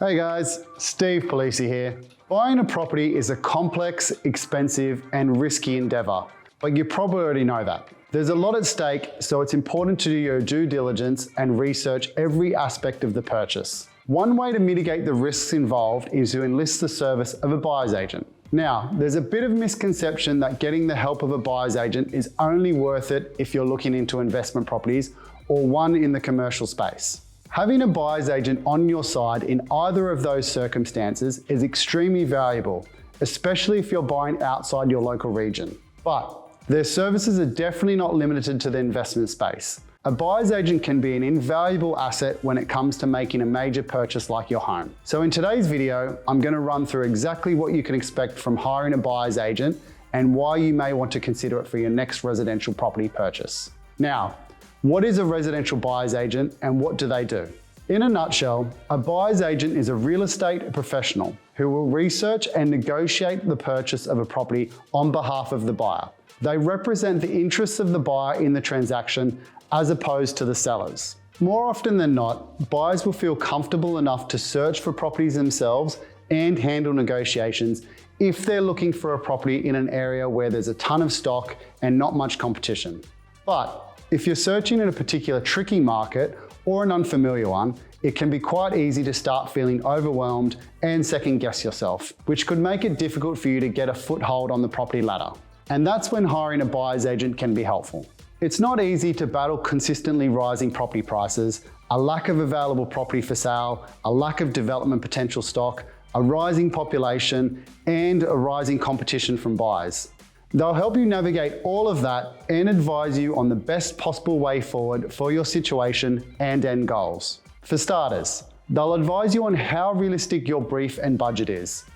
Hey guys, Steve Palise here. Buying a property is a complex, expensive, and risky endeavor, but you probably already know that. There's a lot at stake, so it's important to do your due diligence and research every aspect of the purchase. One way to mitigate the risks involved is to enlist the service of a buyer's agent. Now, there's a bit of misconception that getting the help of a buyer's agent is only worth it if you're looking into investment properties or one in the commercial space. Having a buyer's agent on your side in either of those circumstances is extremely valuable, especially if you're buying outside your local region. But their services are definitely not limited to the investment space. A buyer's agent can be an invaluable asset when it comes to making a major purchase like your home. So in today's video, I'm going to run through exactly what you can expect from hiring a buyer's agent and why you may want to consider it for your next residential property purchase. Now, what is a residential buyer's agent and what do they do? In a nutshell, a buyer's agent is a real estate professional who will research and negotiate the purchase of a property on behalf of the buyer. They represent the interests of the buyer in the transaction as opposed to the sellers. More often than not, buyers will feel comfortable enough to search for properties themselves and handle negotiations if they're looking for a property in an area where there's a ton of stock and not much competition. But if you're searching in a particular tricky market or an unfamiliar one, it can be quite easy to start feeling overwhelmed and second guess yourself, which could make it difficult for you to get a foothold on the property ladder. And that's when hiring a buyer's agent can be helpful. It's not easy to battle consistently rising property prices, a lack of available property for sale, a lack of development potential stock, a rising population, and a rising competition from buyers. They'll help you navigate all of that and advise you on the best possible way forward for your situation and end goals. For starters, they'll advise you on how realistic your brief and budget is.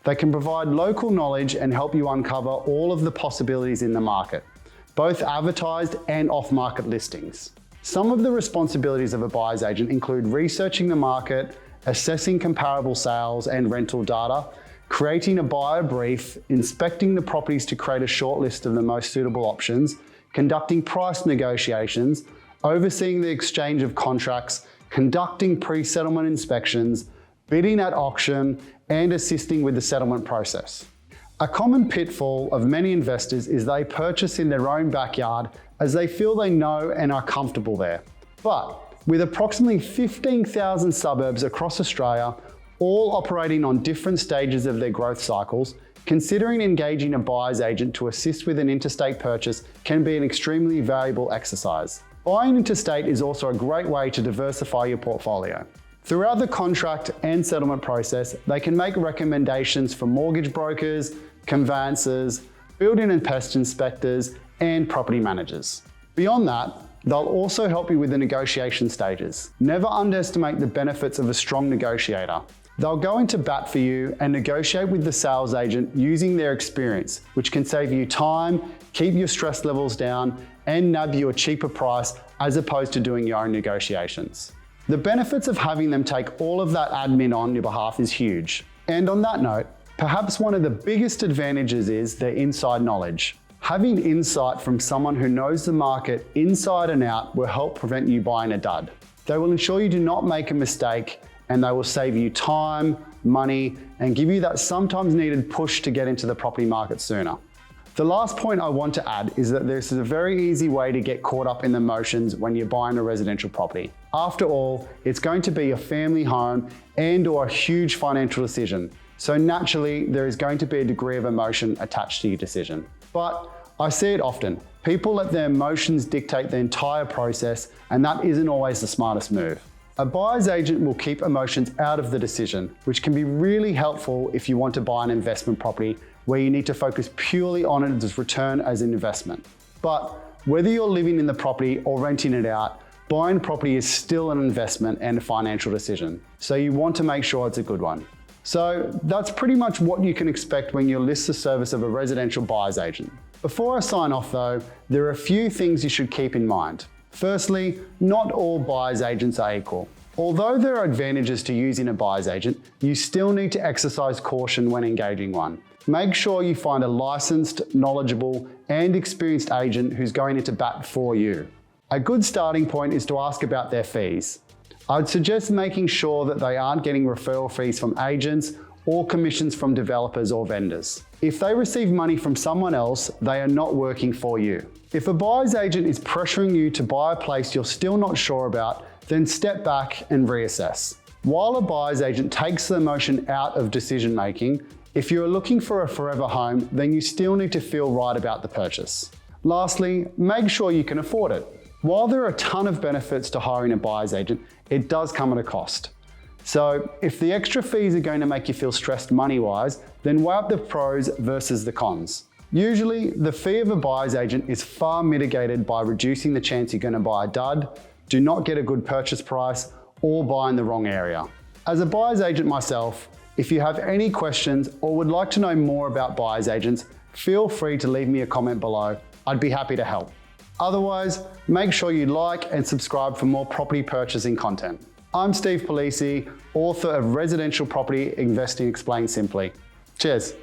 They can provide local knowledge and help you uncover all of the possibilities in the market, both advertised and off-market listings. Some of the responsibilities of a buyer's agent include researching the market, assessing comparable sales and rental data, creating a buyer brief, inspecting the properties to create a short list of the most suitable options, conducting price negotiations, overseeing the exchange of contracts, conducting pre-settlement inspections, bidding at auction, and assisting with the settlement process. A common pitfall of many investors is they purchase in their own backyard as they feel they know and are comfortable there. But with approximately 15,000 suburbs across Australia, all operating on different stages of their growth cycles, considering engaging a buyer's agent to assist with an interstate purchase can be an extremely valuable exercise. Buying interstate is also a great way to diversify your portfolio. Throughout the contract and settlement process, they can make recommendations for mortgage brokers, conveyancers, building and pest inspectors, and property managers. Beyond that, they'll also help you with the negotiation stages. Never underestimate the benefits of a strong negotiator. They'll go into bat for you and negotiate with the sales agent using their experience, which can save you time, keep your stress levels down, and nab you a cheaper price as opposed to doing your own negotiations. The benefits of having them take all of that admin on your behalf is huge. And on that note, perhaps one of the biggest advantages is their inside knowledge. Having insight from someone who knows the market inside and out will help prevent you buying a dud. They will ensure you do not make a mistake, and they will save you time, money, and give you that sometimes needed push to get into the property market sooner. The last point I want to add is that this is a very easy way to get caught up in the emotions when you're buying a residential property. After all, it's going to be a family home and/or a huge financial decision. So naturally, there is going to be a degree of emotion attached to your decision. But I see it often. People let their emotions dictate the entire process, and that isn't always the smartest move. A buyer's agent will keep emotions out of the decision, which can be really helpful if you want to buy an investment property where you need to focus purely on its return as an investment. But whether you're living in the property or renting it out, buying property is still an investment and a financial decision. So you want to make sure it's a good one. So that's pretty much what you can expect when you list the service of a residential buyer's agent. Before I sign off though, there are a few things you should keep in mind. Firstly, not all buyer's agents are equal. Although there are advantages to using a buyer's agent, you still need to exercise caution when engaging one. Make sure you find a licensed, knowledgeable, and experienced agent who's going into bat for you. A good starting point is to ask about their fees. I'd suggest making sure that they aren't getting referral fees from agents or commissions from developers or vendors. If they receive money from someone else, they are not working for you. If a buyer's agent is pressuring you to buy a place you're still not sure about, then step back and reassess. While a buyer's agent takes the emotion out of decision making, if you're looking for a forever home, then you still need to feel right about the purchase. Lastly, make sure you can afford it. While there are a ton of benefits to hiring a buyer's agent, it does come at a cost. So if the extra fees are going to make you feel stressed money-wise, then weigh up the pros versus the cons. Usually, the fee of a buyer's agent is far mitigated by reducing the chance you're going to buy a dud, do not get a good purchase price, or buy in the wrong area. As a buyer's agent myself, if you have any questions or would like to know more about buyer's agents, feel free to leave me a comment below. I'd be happy to help. Otherwise, make sure you like and subscribe for more property purchasing content. I'm Steve Palise, author of Residential Property Investing Explained Simply. Cheers.